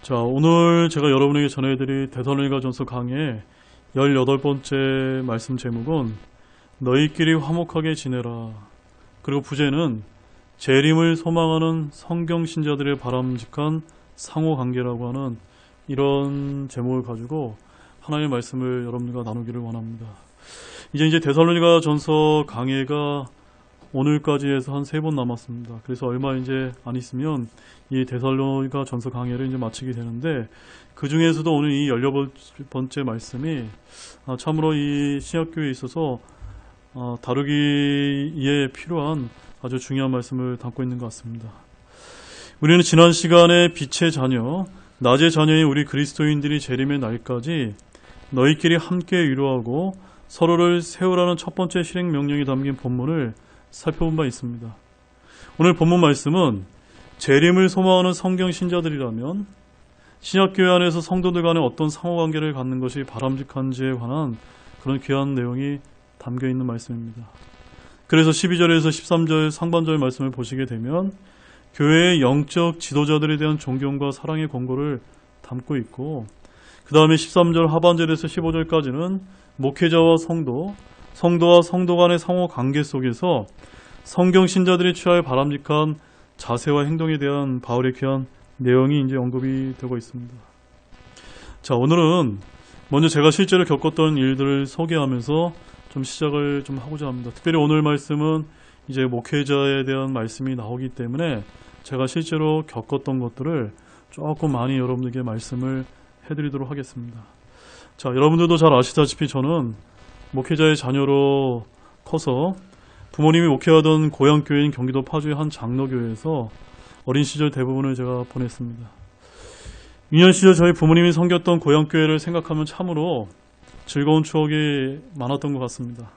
자, 오늘 제가 여러분에게 전해드릴 데살로니가전서 강의 18번째 말씀 제목은 너희끼리 화목하게 지내라. 그리고 부제는 재림을 소망하는 성경 신자들의 바람직한 상호관계라고 하는 이런 제목을 가지고 하나님의 말씀을 여러분들과 나누기를 원합니다. 이제 데살로니가전서 강해가 오늘까지 해서 한 3번 남았습니다. 그래서 얼마 이제 안 있으면 이 데살로니가전서 강해를 이제 마치게 되는데, 그 중에서도 오늘 이 18번째 말씀이 참으로 이 신약교회에 있어서 다루기에 필요한 아주 중요한 말씀을 담고 있는 것 같습니다. 우리는 지난 시간에 빛의 자녀, 낮의 자녀인 우리 그리스도인들이 재림의 날까지 너희끼리 함께 위로하고 서로를 세우라는 첫 번째 실행 명령이 담긴 본문을 살펴본 바 있습니다. 오늘 본문 말씀은 재림을 소망하는 성경 신자들이라면 신약교회 안에서 성도들 간에 어떤 상호관계를 갖는 것이 바람직한지에 관한 그런 귀한 내용이 담겨있는 말씀입니다. 그래서 12절에서 13절 상반절 말씀을 보시게 되면 교회의 영적 지도자들에 대한 존경과 사랑의 권고를 담고 있고, 그 다음에 13절 하반절에서 15절까지는 목회자와 성도와 성도 간의 상호관계 속에서 성경 신자들이 취할 바람직한 자세와 행동에 대한 바울의 귀한 내용이 이제 언급이 되고 있습니다. 자, 오늘은 먼저 제가 실제로 겪었던 일들을 소개하면서 좀 시작을 좀 하고자 합니다. 특별히 오늘 말씀은 이제 목회자에 대한 말씀이 나오기 때문에 제가 실제로 겪었던 것들을 조금 많이 여러분들에게 말씀을 해드리도록 하겠습니다. 자, 여러분들도 잘 아시다시피 저는 목회자의 자녀로 커서 부모님이 목회하던 고향교회인 경기도 파주의 한 장로교회에서 어린 시절 대부분을 제가 보냈습니다. 유년 시절 저희 부모님이 섬겼던 고향교회를 생각하면 참으로 즐거운 추억이 많았던 것 같습니다.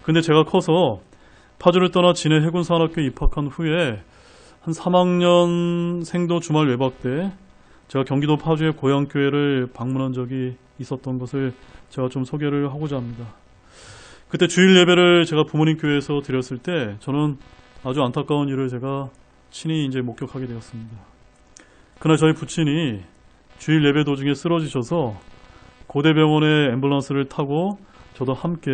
근데 제가 커서 파주를 떠나 진해 해군사관학교에 입학한 후에 한 3학년 생도 주말 외박 때 제가 경기도 파주의 고향교회를 방문한 적이 있었던 것을 제가 좀 소개를 하고자 합니다. 그때 주일 예배를 제가 부모님 교회에서 드렸을 때 저는 아주 안타까운 일을 제가 친히 이제 목격하게 되었습니다. 그날 저희 부친이 주일 예배 도중에 쓰러지셔서 고대병원에 앰뷸런스를 타고 저도 함께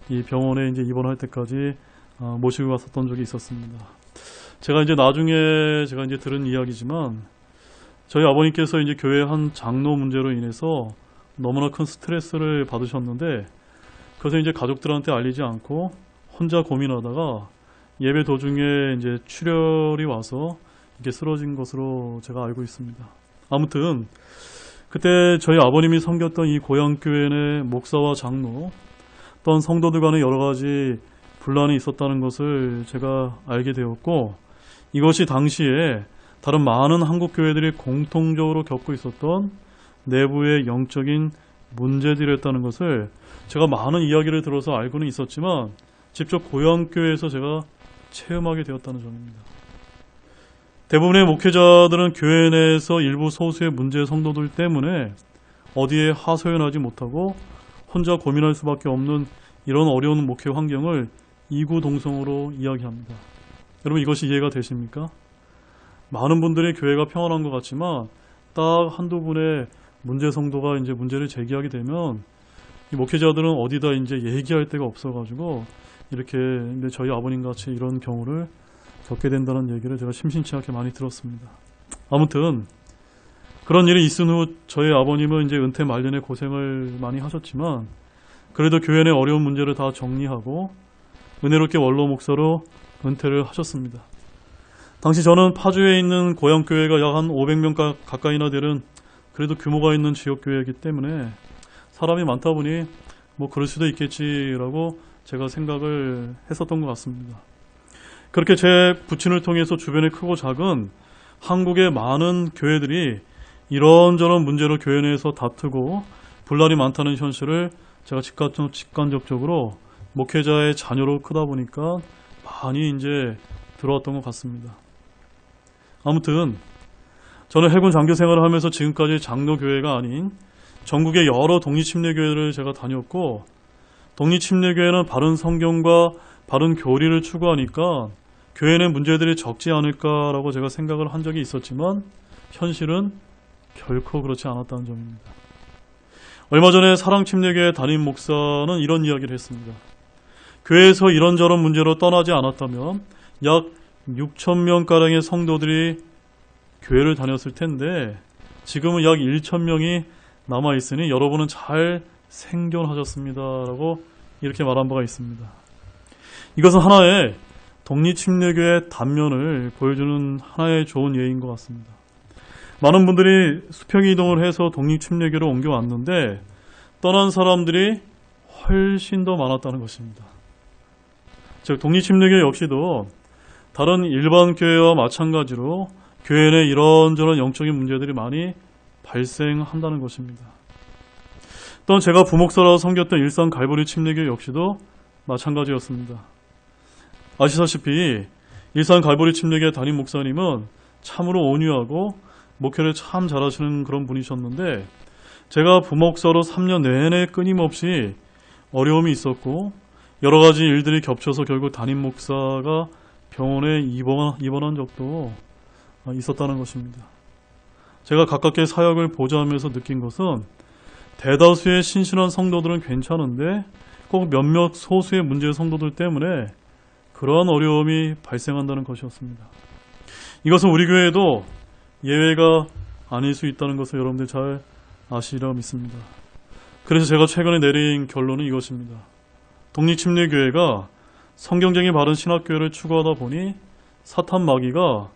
이 병원에 이제 입원할 때까지 모시고 갔었던 적이 있었습니다. 제가 이제 나중에 제가 이제 들은 이야기지만 저희 아버님께서 이제 교회 한 장로 문제로 인해서 너무나 큰 스트레스를 받으셨는데, 그래서 이제 가족들한테 알리지 않고 혼자 고민하다가 예배 도중에 이제 출혈이 와서 이게 쓰러진 것으로 제가 알고 있습니다. 아무튼 그때 저희 아버님이 섬겼던 이 고향교회 목사와 장로 또한 성도들 간에 여러 가지 분란이 있었다는 것을 제가 알게 되었고, 이것이 당시에 다른 많은 한국 교회들이 공통적으로 겪고 있었던 내부의 영적인 문제들이었다는 것을 제가 많은 이야기를 들어서 알고는 있었지만 직접 고향교회에서 제가 체험하게 되었다는 점입니다. 대부분의 목회자들은 교회 내에서 일부 소수의 문제 성도들 때문에 어디에 하소연하지 못하고 혼자 고민할 수밖에 없는 이런 어려운 목회 환경을 이구동성으로 이야기합니다. 여러분, 이것이 이해가 되십니까? 많은 분들이 교회가 평안한 것 같지만 딱 한두 분의 문제 성도가 이제 문제를 제기하게 되면 이 목회자들은 어디다 이제 얘기할 데가 없어가지고 이렇게 이제 저희 아버님 같이 이런 경우를 겪게 된다는 얘기를 제가 심심치 않게 많이 들었습니다. 아무튼 그런 일이 있은 후 저희 아버님은 이제 은퇴 말년에 고생을 많이 하셨지만 그래도 교회 내 어려운 문제를 다 정리하고 은혜롭게 원로 목사로 은퇴를 하셨습니다. 당시 저는 파주에 있는 고향교회가 약 한 500명 가까이나 되는 그래도 규모가 있는 지역교회이기 때문에 사람이 많다 보니 뭐 그럴 수도 있겠지라고 제가 생각을 했었던 것 같습니다. 그렇게 제 부친을 통해서 주변의 크고 작은 한국의 많은 교회들이 이런저런 문제로 교회 내에서 다투고 분란이 많다는 현실을 제가 직간접적으로 목회자의 자녀로 크다 보니까 많이 이제 들어왔던 것 같습니다. 아무튼 저는 해군 장교 생활을 하면서 지금까지 장로교회가 아닌 전국의 여러 독립침례교회를 제가 다녔고, 독립침례교회는 바른 성경과 바른 교리를 추구하니까 교회는 문제들이 적지 않을까라고 제가 생각을 한 적이 있었지만 현실은 결코 그렇지 않았다는 점입니다. 얼마 전에 사랑침례교회 담임 목사는 이런 이야기를 했습니다. 교회에서 이런저런 문제로 떠나지 않았다면 약 6,000명가량의 성도들이 교회를 다녔을 텐데 지금은 약 1,000명이 남아있으니 여러분은 잘 생존하셨습니다. 라고 이렇게 말한 바가 있습니다. 이것은 하나의 독립침례교의 단면을 보여주는 하나의 좋은 예인 것 같습니다. 많은 분들이 수평 이동을 해서 독립침례교로 옮겨왔는데 떠난 사람들이 훨씬 더 많았다는 것입니다. 즉 독립침례교 역시도 다른 일반 교회와 마찬가지로 교회 내 이런저런 영적인 문제들이 많이 발생한다는 것입니다. 또한 제가 부목사로 섬겼던 일산 갈보리 침례교 역시도 마찬가지였습니다. 아시다시피 일산 갈보리 침례교 담임 목사님은 참으로 온유하고 목회를 참 잘하시는 그런 분이셨는데 제가 부목사로 3년 내내 끊임없이 어려움이 있었고 여러 가지 일들이 겹쳐서 결국 담임 목사가 병원에 입원한 적도 있었다는 것입니다. 제가 가깝게 사역을 보좌하면서 느낀 것은 대다수의 신실한 성도들은 괜찮은데 꼭 몇몇 소수의 문제의 성도들 때문에 그러한 어려움이 발생한다는 것이었습니다. 이것은 우리 교회에도 예외가 아닐 수 있다는 것을 여러분들 잘 아시리라 믿습니다. 그래서 제가 최근에 내린 결론은 이것입니다. 독립침례교회가 성경적인 바른 신학교회를 추구하다 보니 사탄 마귀가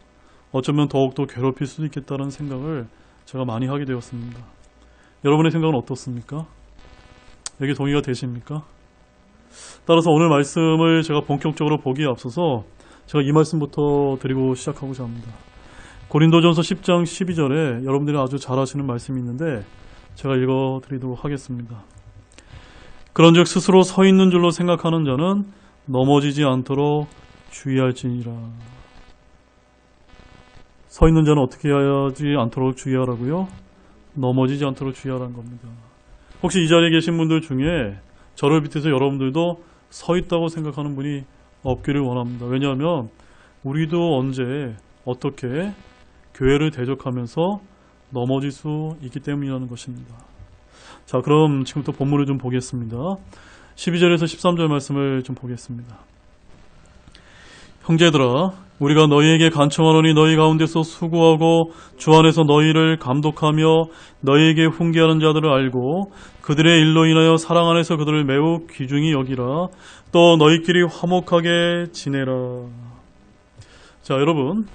어쩌면 더욱더 괴롭힐 수도 있겠다는 생각을 제가 많이 하게 되었습니다. 여러분의 생각은 어떻습니까? 여기 동의가 되십니까? 따라서 오늘 말씀을 제가 본격적으로 보기에 앞서서 제가 이 말씀부터 드리고 시작하고자 합니다. 고린도전서 10장 12절에 여러분들이 아주 잘 아시는 말씀이 있는데 제가 읽어드리도록 하겠습니다. 그런즉 스스로 서 있는 줄로 생각하는 자는 넘어지지 않도록 주의할지니라. 서 있는 자는 어떻게 하지 않도록 주의하라고요? 넘어지지 않도록 주의하라는 겁니다. 혹시 이 자리에 계신 분들 중에 저를 비롯해서 여러분들도 서 있다고 생각하는 분이 없기를 원합니다. 왜냐하면 우리도 언제 어떻게 교회를 대적하면서 넘어질 수 있기 때문이라는 것입니다. 자, 그럼 지금부터 본문을 좀 보겠습니다. 12절에서 13절 말씀을 좀 보겠습니다. 형제들아, 우리가 너희에게 간청하노니 너희 가운데서 수고하고 주 안에서 너희를 감독하며 너희에게 훈계하는 자들을 알고 그들의 일로 인하여 사랑 안에서 그들을 매우 귀중히 여기라. 또 너희끼리 화목하게 지내라. 자, 여러분,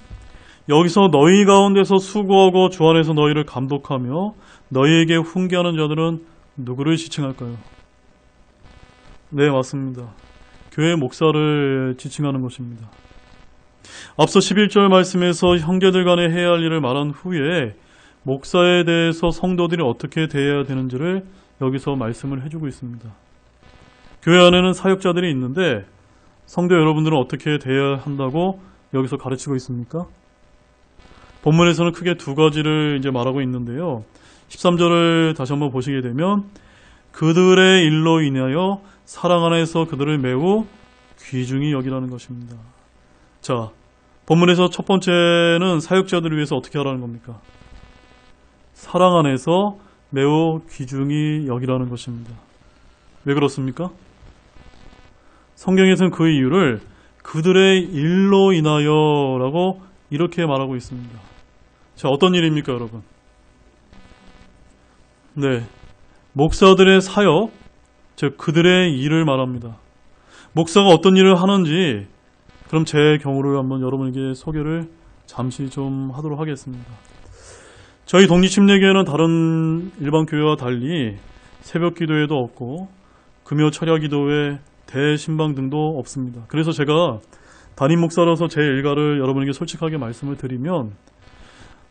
여기서 너희 가운데서 수고하고 주 안에서 너희를 감독하며 너희에게 훈계하는 자들은 누구를 지칭할까요? 네, 맞습니다. 교회 목사를 지칭하는 것입니다. 앞서 11절 말씀에서 형제들 간에 해야 할 일을 말한 후에 목사에 대해서 성도들이 어떻게 대해야 되는지를 여기서 말씀을 해주고 있습니다. 교회 안에는 사역자들이 있는데 성도 여러분들은 어떻게 대해야 한다고 여기서 가르치고 있습니까? 본문에서는 크게 두 가지를 이제 말하고 있는데요. 13절을 다시 한번 보시게 되면 그들의 일로 인하여 사랑 안에서 그들을 매우 귀중히 여기라는 것입니다. 자, 본문에서 첫 번째는 사역자들을 위해서 어떻게 하라는 겁니까? 사랑 안에서 매우 귀중히 여기라는 것입니다. 왜 그렇습니까? 성경에서는 그 이유를 그들의 일로 인하여 라고 이렇게 말하고 있습니다. 자, 어떤 일입니까, 여러분? 네, 목사들의 사역, 즉 그들의 일을 말합니다. 목사가 어떤 일을 하는지 그럼 제 경우를 한번 여러분에게 소개를 잠시 좀 하도록 하겠습니다. 저희 독립침례교회는 다른 일반 교회와 달리 새벽 기도회도 없고 금요 철야 기도회, 대신방 등도 없습니다. 그래서 제가 담임 목사로서 제 일가를 여러분에게 솔직하게 말씀을 드리면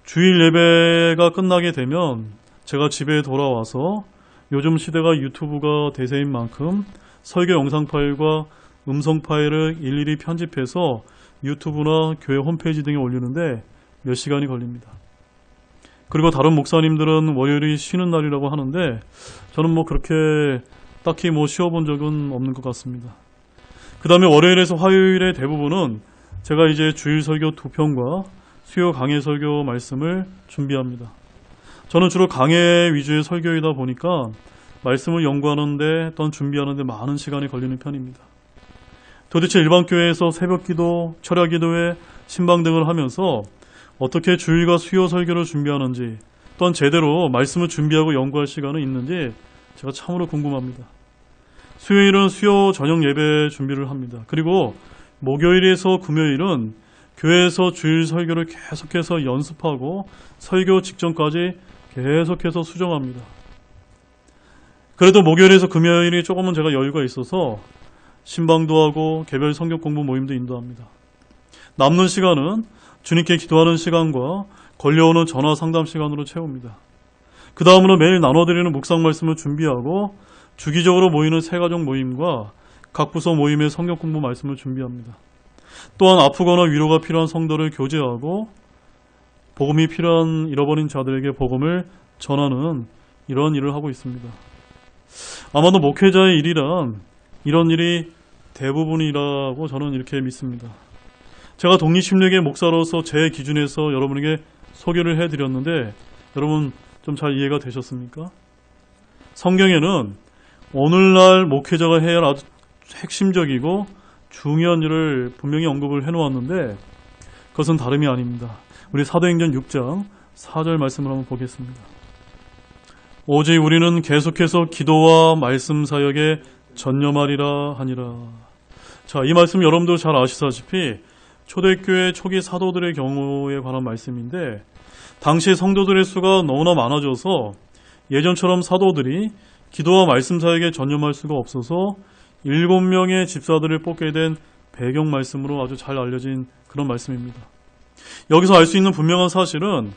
주일 예배가 끝나게 되면 제가 집에 돌아와서 요즘 시대가 유튜브가 대세인 만큼 설교 영상 파일과 음성 파일을 일일이 편집해서 유튜브나 교회 홈페이지 등에 올리는데 몇 시간이 걸립니다. 그리고 다른 목사님들은 월요일이 쉬는 날이라고 하는데 저는 그렇게 딱히 쉬어본 적은 없는 것 같습니다. 그 다음에 월요일에서 화요일의 대부분은 제가 이제 주일 설교 2편과 수요 강해 설교 말씀을 준비합니다. 저는 주로 강해 위주의 설교이다 보니까 말씀을 연구하는데 또한 준비하는데 많은 시간이 걸리는 편입니다. 도대체 일반 교회에서 새벽기도, 철야기도회, 신방 등을 하면서 어떻게 주일과 수요 설교를 준비하는지, 또한 제대로 말씀을 준비하고 연구할 시간은 있는지 제가 참으로 궁금합니다. 수요일은 수요 저녁 예배 준비를 합니다. 그리고 목요일에서 금요일은 교회에서 주일 설교를 계속해서 연습하고 설교 직전까지 계속해서 수정합니다. 그래도 목요일에서 금요일이 조금은 제가 여유가 있어서 신방도 하고 개별 성경 공부 모임도 인도합니다. 남는 시간은 주님께 기도하는 시간과 걸려오는 전화 상담 시간으로 채웁니다. 그 다음으로 매일 나눠드리는 묵상 말씀을 준비하고 주기적으로 모이는 새가족 모임과 각 부서 모임의 성경 공부 말씀을 준비합니다. 또한 아프거나 위로가 필요한 성도를 교제하고 복음이 필요한 잃어버린 자들에게 복음을 전하는 이런 일을 하고 있습니다. 아마도 목회자의 일이란 이런 일이 대부분이라고 저는 이렇게 믿습니다. 제가 독립심리학의 목사로서 제 기준에서 여러분에게 소개를 해드렸는데 여러분 좀 잘 이해가 되셨습니까? 성경에는 오늘날 목회자가 해야 할 아주 핵심적이고 중요한 일을 분명히 언급을 해놓았는데 그것은 다름이 아닙니다. 우리 사도행전 6장 4절 말씀을 한번 보겠습니다. 오직 우리는 계속해서 기도와 말씀 사역에 전념하리라 하니라. 자, 이 말씀 여러분도 잘 아시다시피 초대교회 초기 사도들의 경우에 관한 말씀인데 당시 성도들의 수가 너무나 많아져서 예전처럼 사도들이 기도와 말씀 사역에 전념할 수가 없어서 7명의 집사들을 뽑게 된 배경 말씀으로 아주 잘 알려진 그런 말씀입니다. 여기서 알 수 있는 분명한 사실은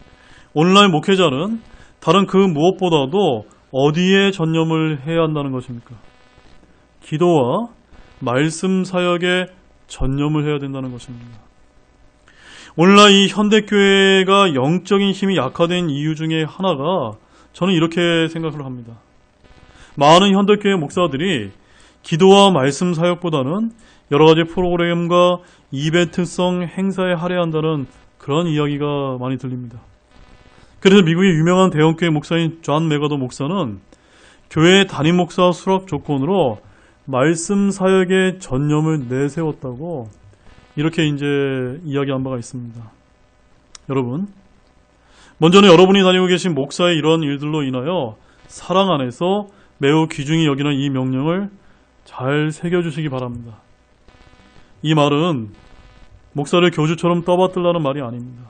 오늘날 목회자는 다른 그 무엇보다도 어디에 전념을 해야 한다는 것입니까? 기도와 말씀 사역에 전념을 해야 된다는 것입니다. 오늘날 이 현대교회가 영적인 힘이 약화된 이유 중에 하나가 저는 이렇게 생각을 합니다. 많은 현대교회 목사들이 기도와 말씀 사역보다는 여러 가지 프로그램과 이벤트성 행사에 할애한다는 그런 이야기가 많이 들립니다. 그래서 미국의 유명한 대형교회 목사인 존 메가더 목사는 교회 담임 목사 수락 조건으로 말씀 사역에 전념을 내세웠다고 이렇게 이제 이야기한 바가 있습니다. 여러분, 먼저는 여러분이 다니고 계신 목사의 이러한 일들로 인하여 사랑 안에서 매우 귀중히 여기는 이 명령을 잘 새겨주시기 바랍니다. 이 말은 목사를 교주처럼 떠받들라는 말이 아닙니다.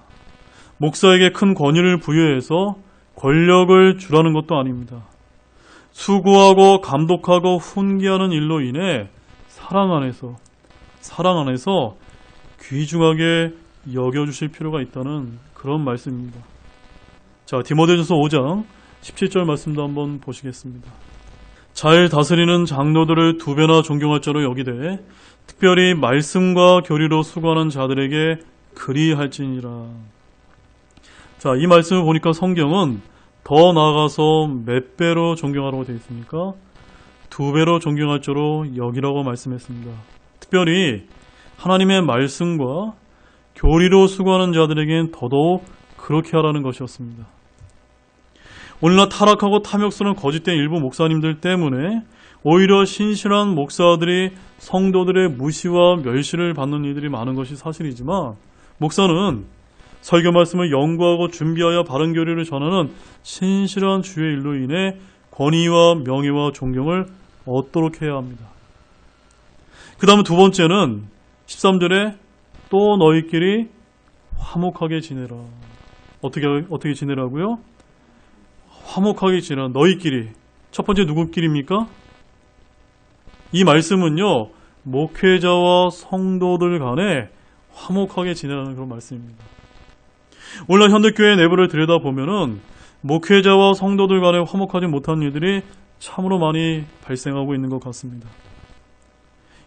목사에게 큰 권위를 부여해서 권력을 주라는 것도 아닙니다. 수고하고 감독하고 훈계하는 일로 인해 사랑 안에서 귀중하게 여겨주실 필요가 있다는 그런 말씀입니다. 자, 디모데전서 5장 17절 말씀도 한번 보시겠습니다. 잘 다스리는 장로들을 2배나 존경할 자로 여기되 특별히 말씀과 교리로 수고하는 자들에게 그리할지니라. 자, 이 말씀을 보니까 성경은 더 나아가서 몇 배로 존경하라고 되어 있습니까? 2배로 존경할 자로 여기라고 말씀했습니다. 특별히 하나님의 말씀과 교리로 수고하는 자들에겐 더더욱 그렇게 하라는 것이었습니다. 오늘날 타락하고 탐욕스러운 거짓된 일부 목사님들 때문에 오히려 신실한 목사들이 성도들의 무시와 멸시를 받는 일들이 많은 것이 사실이지만 목사는 설교 말씀을 연구하고 준비하여 바른 교리를 전하는 신실한 주의 일로 인해 권위와 명예와 존경을 얻도록 해야 합니다. 그 다음 두 번째는 13절에 또 너희끼리 화목하게 지내라. 어떻게 지내라고요? 화목하게 지내라. 너희끼리. 첫 번째 누구끼리입니까? 이 말씀은요, 목회자와 성도들 간에 화목하게 지내라는 그런 말씀입니다. 오늘날 현대교회 내부를 들여다보면은 목회자와 성도들 간에 화목하지 못한 일들이 참으로 많이 발생하고 있는 것 같습니다.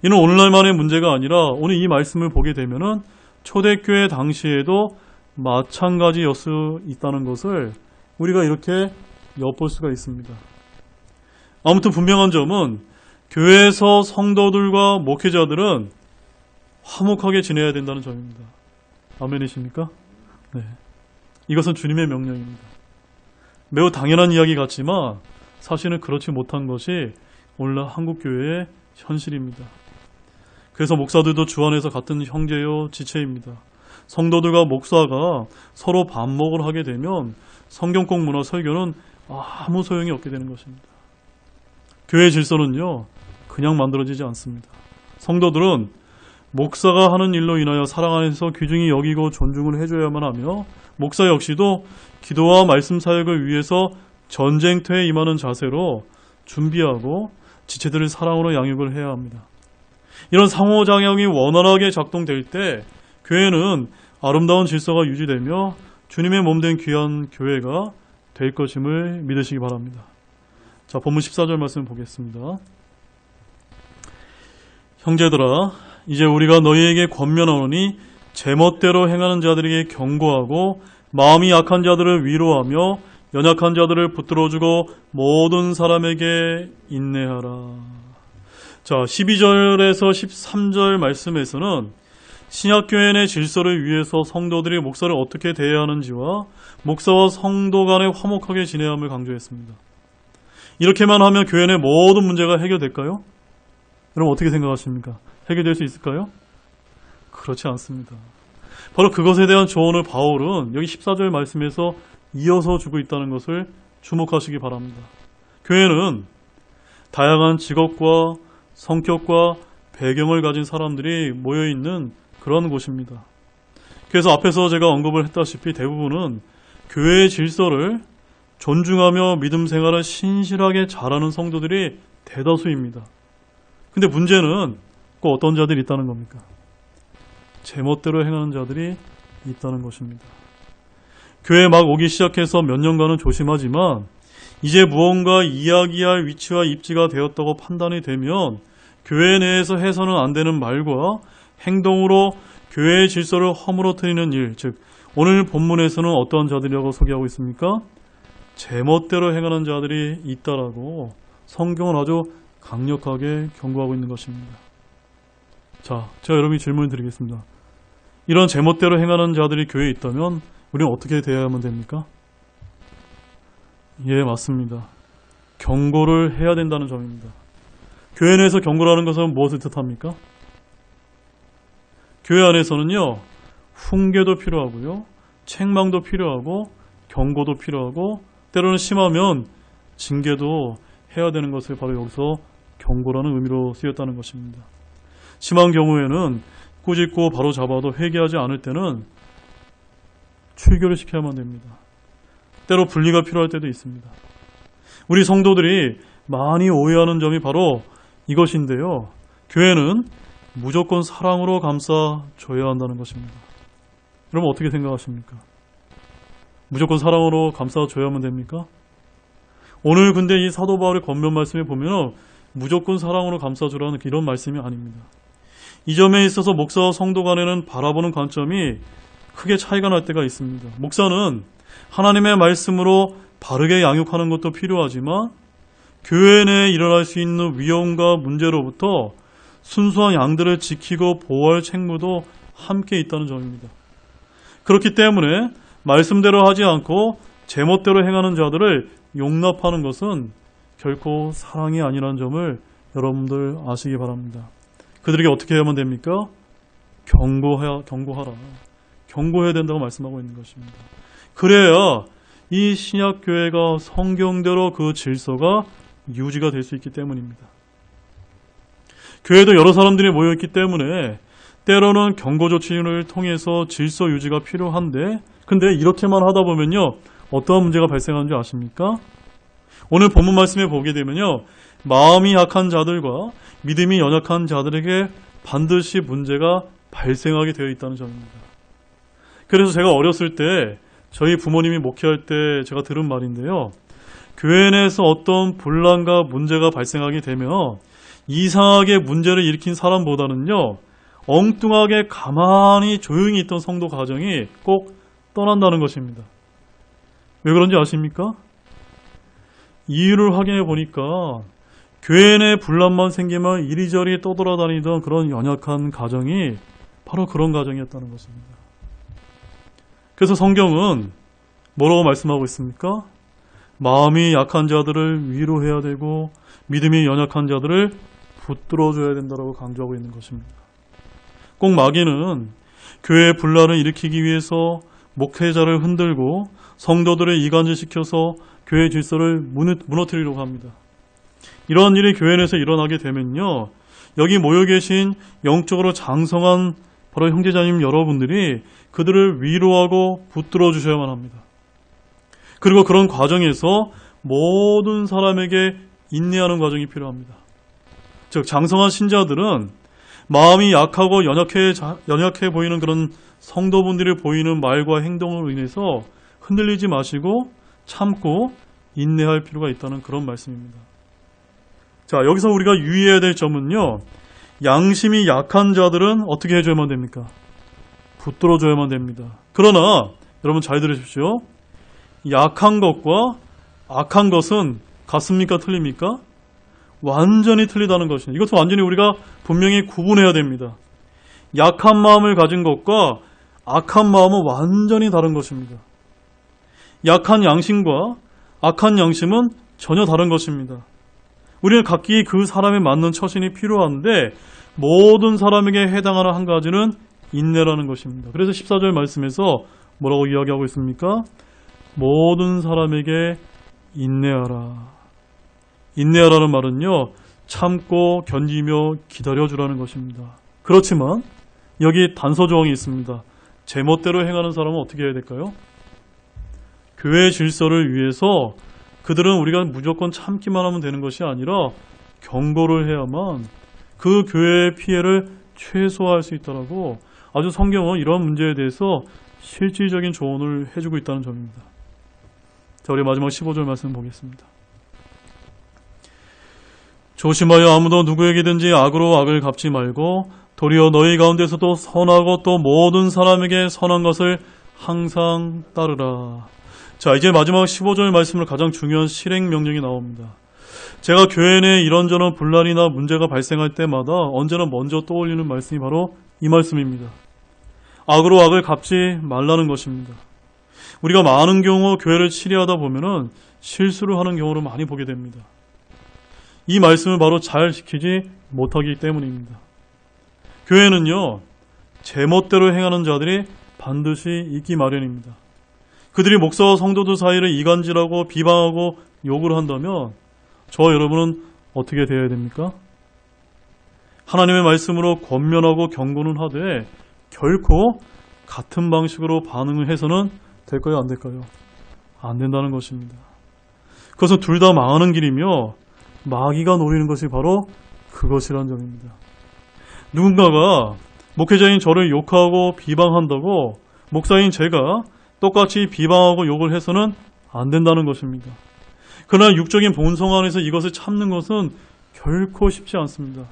이는 오늘날만의 문제가 아니라 오늘 이 말씀을 보게 되면은 초대교회 당시에도 마찬가지였을 수 있다는 것을 우리가 이렇게 엿볼 수가 있습니다. 아무튼 분명한 점은 교회에서 성도들과 목회자들은 화목하게 지내야 된다는 점입니다. 아멘이십니까? 네. 이것은 주님의 명령입니다. 매우 당연한 이야기 같지만 사실은 그렇지 못한 것이 오늘날 한국교회의 현실입니다. 그래서 목사들도 주 안에서 같은 형제요 지체입니다. 성도들과 목사가 서로 반목을 하게 되면 성경 공부나 설교는 아무 소용이 없게 되는 것입니다. 교회 질서는요, 그냥 만들어지지 않습니다. 성도들은 목사가 하는 일로 인하여 사랑 안에서 귀중히 여기고 존중을 해줘야만 하며, 목사 역시도 기도와 말씀 사역을 위해서 전쟁터에 임하는 자세로 준비하고 지체들을 사랑으로 양육을 해야 합니다. 이런 상호작용이 원활하게 작동될 때 교회는 아름다운 질서가 유지되며 주님의 몸된 귀한 교회가 될 것임을 믿으시기 바랍니다. 자, 본문 14절 말씀 보겠습니다. 형제들아, 이제 우리가 너희에게 권면하노니 제멋대로 행하는 자들에게 경고하고 마음이 약한 자들을 위로하며 연약한 자들을 붙들어주고 모든 사람에게 인내하라. 자, 12절에서 13절 말씀에서는 신약교회 내 질서를 위해서 성도들이 목사를 어떻게 대해야 하는지와 목사와 성도 간에 화목하게 지내야 함을 강조했습니다. 이렇게만 하면 교회 내 모든 문제가 해결될까요? 여러분 어떻게 생각하십니까? 해결될 수 있을까요? 그렇지 않습니다. 바로 그것에 대한 조언을 바울은 여기 14절 말씀에서 이어서 주고 있다는 것을 주목하시기 바랍니다. 교회는 다양한 직업과 성격과 배경을 가진 사람들이 모여있는 그런 곳입니다. 그래서 앞에서 제가 언급을 했다시피 대부분은 교회의 질서를 존중하며 믿음 생활을 신실하게 잘하는 성도들이 대다수입니다. 근데 문제는 꼭 어떤 자들이 있다는 겁니까? 제멋대로 행하는 자들이 있다는 것입니다. 교회에 막 오기 시작해서 몇 년간은 조심하지만 이제 무언가 이야기할 위치와 입지가 되었다고 판단이 되면 교회 내에서 해서는 안 되는 말과 행동으로 교회의 질서를 허물어뜨리는 일, 즉 오늘 본문에서는 어떠한 자들이라고 소개하고 있습니까? 제멋대로 행하는 자들이 있다라고 성경은 아주 강력하게 경고하고 있는 것입니다. 자, 제가 여러분이 질문을 드리겠습니다. 이런 제멋대로 행하는 자들이 교회에 있다면 우리는 어떻게 대해야만 됩니까? 예, 맞습니다. 경고를 해야 된다는 점입니다. 교회 내에서 경고라는 것은 무엇을 뜻합니까? 교회 안에서는요, 훈계도 필요하고요, 책망도 필요하고, 경고도 필요하고, 때로는 심하면 징계도 해야 되는 것을 바로 여기서 경고라는 의미로 쓰였다는 것입니다. 심한 경우에는 꾸짖고 바로 잡아도 회개하지 않을 때는 출교를 시켜야만 됩니다. 때로 분리가 필요할 때도 있습니다. 우리 성도들이 많이 오해하는 점이 바로 이것인데요. 교회는 무조건 사랑으로 감싸줘야 한다는 것입니다. 여러분 어떻게 생각하십니까? 무조건 사랑으로 감싸줘야만 됩니까? 오늘 근데 이 사도 바울의 권면 말씀에 보면 무조건 사랑으로 감싸주라는 이런 말씀이 아닙니다. 이 점에 있어서 목사와 성도 간에는 바라보는 관점이 크게 차이가 날 때가 있습니다. 목사는 하나님의 말씀으로 바르게 양육하는 것도 필요하지만 교회 내에 일어날 수 있는 위험과 문제로부터 순수한 양들을 지키고 보호할 책무도 함께 있다는 점입니다. 그렇기 때문에 말씀대로 하지 않고 제멋대로 행하는 자들을 용납하는 것은 결코 사랑이 아니라는 점을 여러분들 아시기 바랍니다. 그들에게 어떻게 해야만 됩니까? 경고하라. 경고해야 된다고 말씀하고 있는 것입니다. 그래야 이 신약교회가 성경대로 그 질서가 유지가 될 수 있기 때문입니다. 교회도 여러 사람들이 모여있기 때문에 때로는 경고 조치를 통해서 질서 유지가 필요한데, 근데 이렇게만 하다 보면요, 어떠한 문제가 발생하는 줄 아십니까? 오늘 본문 말씀에 보게 되면요, 마음이 약한 자들과 믿음이 연약한 자들에게 반드시 문제가 발생하게 되어 있다는 점입니다. 그래서 제가 어렸을 때 저희 부모님이 목회할 때 제가 들은 말인데요, 교회 내에서 어떤 분란과 문제가 발생하게 되면 이상하게 문제를 일으킨 사람보다는요, 엉뚱하게 가만히 조용히 있던 성도 가정이 꼭 떠난다는 것입니다. 왜 그런지 아십니까? 이유를 확인해 보니까 교회 내 분란만 생기면 이리저리 떠돌아다니던 그런 연약한 가정이 바로 그런 가정이었다는 것입니다. 그래서 성경은 뭐라고 말씀하고 있습니까? 마음이 약한 자들을 위로해야 되고 믿음이 연약한 자들을 붙들어줘야 된다고 강조하고 있는 것입니다. 꼭 마귀는 교회의 분란을 일으키기 위해서 목회자를 흔들고 성도들을 이간질시켜서 교회 질서를 무너뜨리려고 합니다. 이러한 일이 교회 내에서 일어나게 되면요, 여기 모여 계신 영적으로 장성한 바로 형제자님 여러분들이 그들을 위로하고 붙들어 주셔야만 합니다. 그리고 그런 과정에서 모든 사람에게 인내하는 과정이 필요합니다. 즉 장성한 신자들은 마음이 약하고 연약해 보이는 그런 성도분들이 보이는 말과 행동으로 인해서 흔들리지 마시고 참고 인내할 필요가 있다는 그런 말씀입니다. 자, 여기서 우리가 유의해야 될 점은요, 양심이 약한 자들은 어떻게 해줘야만 됩니까? 붙들어줘야만 됩니다. 그러나 여러분 잘 들으십시오. 약한 것과 악한 것은 같습니까? 틀립니까? 완전히 틀리다는 것입니다. 이것은 완전히 우리가 분명히 구분해야 됩니다. 약한 마음을 가진 것과 악한 마음은 완전히 다른 것입니다. 약한 양심과 악한 양심은 전혀 다른 것입니다. 우리는 각기 그 사람에 맞는 처신이 필요한데 모든 사람에게 해당하는 한 가지는 인내라는 것입니다. 그래서 14절 말씀에서 뭐라고 이야기하고 있습니까? 모든 사람에게 인내하라. 인내하라는 말은요, 참고 견디며 기다려주라는 것입니다. 그렇지만 여기 단서 조항이 있습니다. 제멋대로 행하는 사람은 어떻게 해야 될까요? 교회 질서를 위해서 그들은 우리가 무조건 참기만 하면 되는 것이 아니라 경고를 해야만 그 교회의 피해를 최소화할 수 있다라고 아주 성경은 이러한 문제에 대해서 실질적인 조언을 해주고 있다는 점입니다. 자, 우리 마지막 15절 말씀 보겠습니다. 조심하여 아무도 누구에게든지 악으로 악을 갚지 말고 도리어 너희 가운데서도 선하고 또 모든 사람에게 선한 것을 항상 따르라. 자, 이제 마지막 15절 말씀을 가장 중요한 실행 명령이 나옵니다. 제가 교회 내에 이런저런 분란이나 문제가 발생할 때마다 언제나 먼저 떠올리는 말씀이 바로 이 말씀입니다. 악으로 악을 갚지 말라는 것입니다. 우리가 많은 경우 교회를 치리하다 보면은 실수를 하는 경우를 많이 보게 됩니다. 이 말씀을 바로 잘 지키지 못하기 때문입니다. 교회는요, 제멋대로 행하는 자들이 반드시 있기 마련입니다. 그들이 목사와 성도들 사이를 이간질하고 비방하고 욕을 한다면 저와 여러분은 어떻게 되어야 됩니까? 하나님의 말씀으로 권면하고 경고는 하되 결코 같은 방식으로 반응을 해서는 될까요? 안 될까요? 안 된다는 것입니다. 그것은 둘 다 망하는 길이며 마귀가 노리는 것이 바로 그것이라는 점입니다. 누군가가 목회자인 저를 욕하고 비방한다고 목사인 제가 똑같이 비방하고 욕을 해서는 안 된다는 것입니다. 그러나 육적인 본성 안에서 이것을 참는 것은 결코 쉽지 않습니다.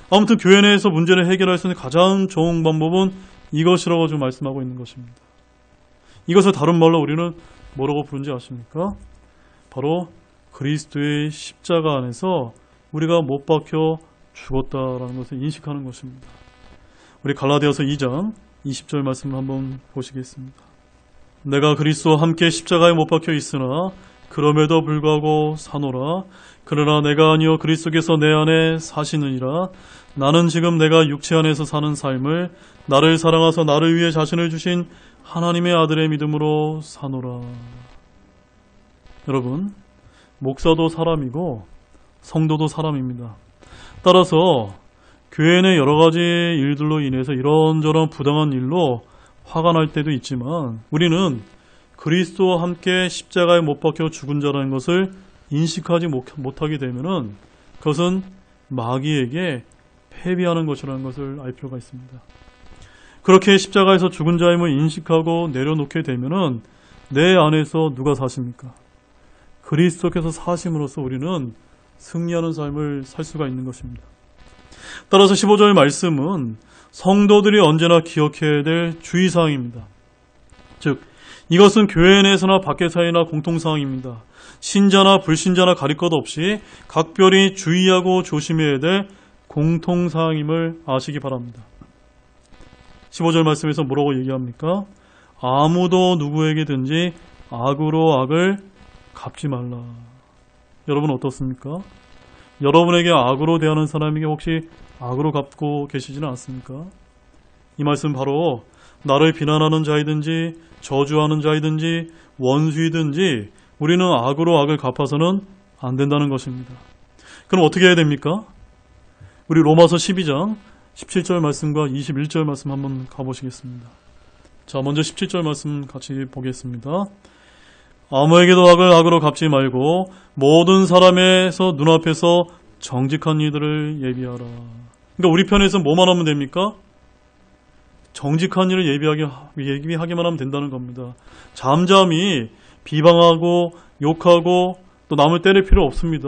아무튼 교회 내에서 문제를 해결할 수 있는 가장 좋은 방법은 이것이라고 지금 말씀하고 있는 것입니다. 이것을 다른 말로 우리는 뭐라고 부른지 아십니까? 바로 그리스도의 십자가 안에서 우리가 못 박혀 죽었다라는 것을 인식하는 것입니다. 우리 갈라디아서 2장 20절 말씀을 한번 보시겠습니다. 내가 그리스도와 함께 십자가에 못 박혀 있으나 그럼에도 불구하고 사노라. 그러나 내가 아니요 그리스도께서 내 안에 사시느니라. 나는 지금 내가 육체 안에서 사는 삶을 나를 사랑하사 나를 위해 자신을 주신 하나님의 아들의 믿음으로 사노라. 여러분, 목사도 사람이고 성도도 사람입니다. 따라서 교회 내 여러 가지 일들로 인해서 이런저런 부당한 일로 화가 날 때도 있지만 우리는 그리스도와 함께 십자가에 못 박혀 죽은 자라는 것을 인식하지 못하게 되면은 그것은 마귀에게 패배하는 것이라는 것을 알 필요가 있습니다. 그렇게 십자가에서 죽은 자임을 인식하고 내려놓게 되면은 내 안에서 누가 사십니까? 그리스도께서 사심으로써 우리는 승리하는 삶을 살 수가 있는 것입니다. 따라서 15절 말씀은 성도들이 언제나 기억해야 될 주의사항입니다. 즉 이것은 교회 내에서나 밖의 사이나 공통사항입니다. 신자나 불신자나 가릴 것 없이 각별히 주의하고 조심해야 될 공통사항임을 아시기 바랍니다. 15절 말씀에서 뭐라고 얘기합니까? 아무도 누구에게든지 악으로 악을 갚지 말라. 여러분 어떻습니까? 여러분에게 악으로 대하는 사람에게 혹시 악으로 갚고 계시지는 않습니까? 이 말씀 바로 나를 비난하는 자이든지 저주하는 자이든지 원수이든지 우리는 악으로 악을 갚아서는 안 된다는 것입니다. 그럼 어떻게 해야 됩니까? 우리 로마서 12장 17절 말씀과 21절 말씀 한번 가보시겠습니다. 자, 먼저 17절 말씀 같이 보겠습니다. 아무에게도 악을 악으로 갚지 말고 모든 사람에서 눈앞에서 정직한 이들을 예비하라. 그러니까 우리 편에서 뭐만 하면 됩니까? 정직한 일을 예비하기만 하면 된다는 겁니다. 잠잠히 비방하고 욕하고 또 남을 때릴 필요 없습니다.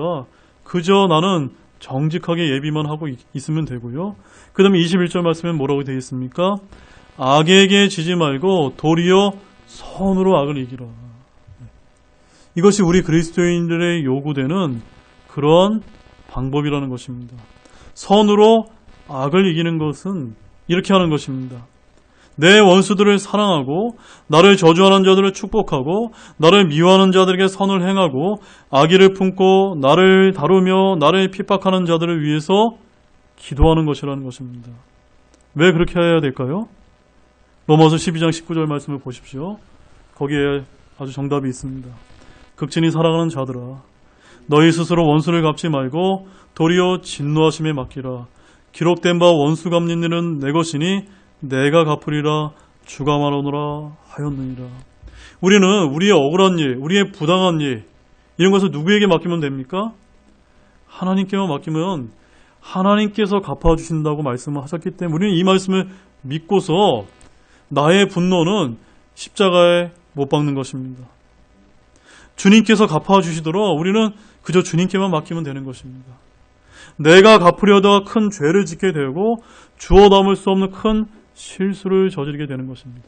그저 나는 정직하게 예비만 하고 있으면 되고요. 그 다음에 21절 말씀에 뭐라고 되어 있습니까? 악에게 지지 말고 도리어 선으로 악을 이기라. 이것이 우리 그리스도인들의 요구되는 그런 방법이라는 것입니다. 선으로 악을 이기는 것은 이렇게 하는 것입니다. 내 원수들을 사랑하고 나를 저주하는 자들을 축복하고 나를 미워하는 자들에게 선을 행하고 악의를 품고 나를 다루며 나를 핍박하는 자들을 위해서 기도하는 것이라는 것입니다. 왜 그렇게 해야 될까요? 로마서 12장 19절 말씀을 보십시오. 거기에 아주 정답이 있습니다. 극진히 사랑하는 자들아, 너희 스스로 원수를 갚지 말고 도리어 진노하심에 맡기라. 기록된 바 원수 갚는 일은 내 것이니 내가 갚으리라 주가 말하노라 하였느니라. 우리는 우리의 억울한 일, 우리의 부당한 일 이런 것을 누구에게 맡기면 됩니까? 하나님께만 맡기면 하나님께서 갚아주신다고 말씀을 하셨기 때문에 우리는 이 말씀을 믿고서 나의 분노는 십자가에 못 박는 것입니다. 주님께서 갚아주시도록 우리는 그저 주님께만 맡기면 되는 것입니다. 내가 갚으려다가 큰 죄를 짓게 되고 주워 담을 수 없는 큰 실수를 저지르게 되는 것입니다.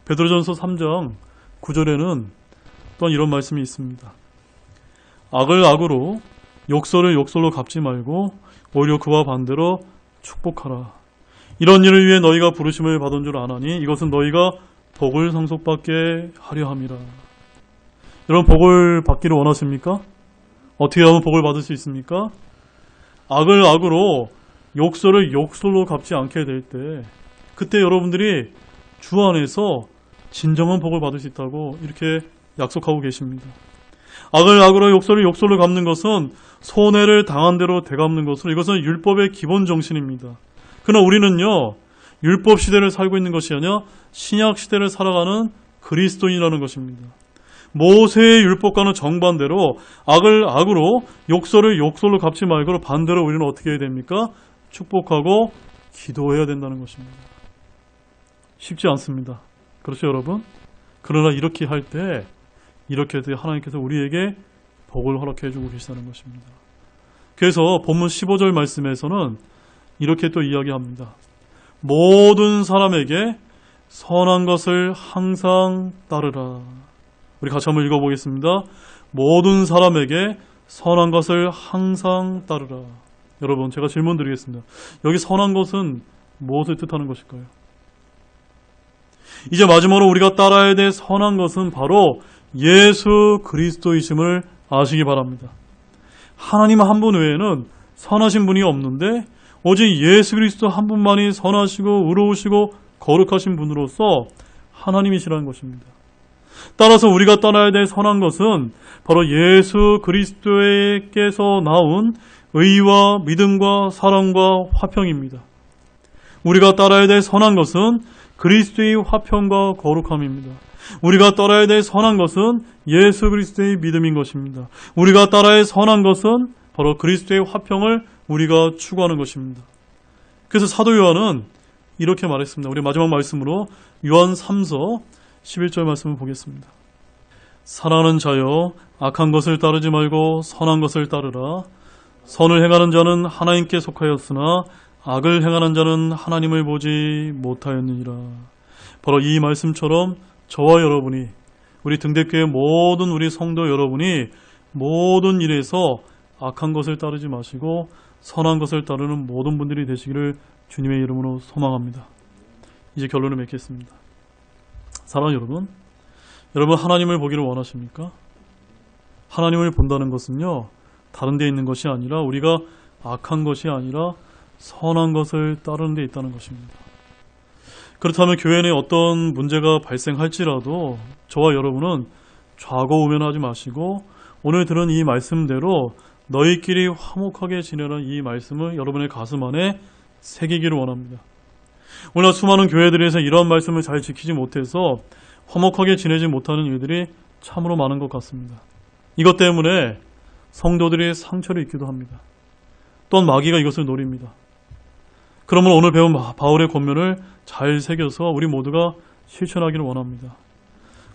베드로전서 3장 9절에는 또한 이런 말씀이 있습니다. 악을 악으로 욕설을 욕설로 갚지 말고 오히려 그와 반대로 축복하라. 이런 일을 위해 너희가 부르심을 받은 줄 아나니 이것은 너희가 복을 상속받게 하려 함이라. 여러분 복을 받기를 원하십니까? 어떻게 하면 복을 받을 수 있습니까? 악을 악으로 욕설을 욕설로 갚지 않게 될 때 그때 여러분들이 주 안에서 진정한 복을 받을 수 있다고 이렇게 약속하고 계십니다. 악을 악으로 욕설을 욕설로 갚는 것은 손해를 당한 대로 되갚는 것으로 이것은 율법의 기본 정신입니다. 그러나 우리는요 율법 시대를 살고 있는 것이 아니라 신약 시대를 살아가는 그리스도인이라는 것입니다. 모세의 율법과는 정반대로 악을 악으로 욕설을 욕설로 갚지 말고 반대로 우리는 어떻게 해야 됩니까? 축복하고 기도해야 된다는 것입니다. 쉽지 않습니다. 그렇죠 여러분? 그러나 이렇게 할 때 하나님께서 우리에게 복을 허락해 주고 계시다는 것입니다. 그래서 본문 15절 말씀에서는 이렇게 또 이야기합니다. 모든 사람에게 선한 것을 항상 따르라. 우리 같이 한번 읽어보겠습니다. 모든 사람에게 선한 것을 항상 따르라. 여러분 제가 질문 드리겠습니다. 여기 선한 것은 무엇을 뜻하는 것일까요? 이제 마지막으로 우리가 따라야 될 선한 것은 바로 예수 그리스도이심을 아시기 바랍니다. 하나님 한 분 외에는 선하신 분이 없는데 오직 예수 그리스도 한 분만이 선하시고 의로우시고 거룩하신 분으로서 하나님이시라는 것입니다. 따라서 우리가 따라야 될 선한 것은 바로 예수 그리스도께서 나온 의와 믿음과 사랑과 화평입니다. 우리가 따라야 될 선한 것은 그리스도의 화평과 거룩함입니다. 우리가 따라야 될 선한 것은 예수 그리스도의 믿음인 것입니다. 우리가 따라야 할 선한 것은 바로 그리스도의 화평을 우리가 추구하는 것입니다. 그래서 사도 요한은 이렇게 말했습니다. 우리 마지막 말씀으로 요한 3서 11절 말씀을 보겠습니다. 사랑하는 자여 악한 것을 따르지 말고 선한 것을 따르라. 선을 행하는 자는 하나님께 속하였으나 악을 행하는 자는 하나님을 보지 못하였느니라. 바로 이 말씀처럼 저와 여러분이 우리 등대교회 모든 우리 성도 여러분이 모든 일에서 악한 것을 따르지 마시고 선한 것을 따르는 모든 분들이 되시기를 주님의 이름으로 소망합니다. 이제 결론을 맺겠습니다. 사랑하는 여러분, 여러분, 하나님을 보기를 원하십니까? 하나님을 본다는 것은요, 다른 데 있는 것이 아니라 우리가 악한 것이 아니라 선한 것을 따르는 데 있다는 것입니다. 그렇다면 교회 내 어떤 문제가 발생할지라도 저와 여러분은 좌고우면하지 마시고 오늘 들은 이 말씀대로 너희끼리 화목하게 지내라는 이 말씀을 여러분의 가슴 안에 새기기를 원합니다. 오늘 수많은 교회들에서 이런 말씀을 잘 지키지 못해서 화목하게 지내지 못하는 일들이 참으로 많은 것 같습니다. 이것 때문에 성도들이 상처를 입기도 합니다. 또한 마귀가 이것을 노립니다. 그러면 오늘 배운 바울의 권면을 잘 새겨서 우리 모두가 실천하기를 원합니다.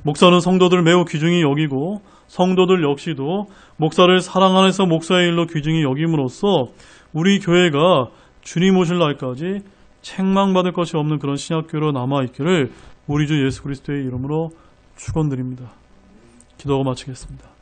목사는 성도들을 매우 귀중히 여기고 성도들 역시도 목사를 사랑 안에서 목사의 일로 귀중히 여김으로써 우리 교회가 주님 오실 날까지 책망받을 것이 없는 그런 신약교회로 남아있기를 우리 주 예수 그리스도의 이름으로 축원드립니다. 기도하고 마치겠습니다.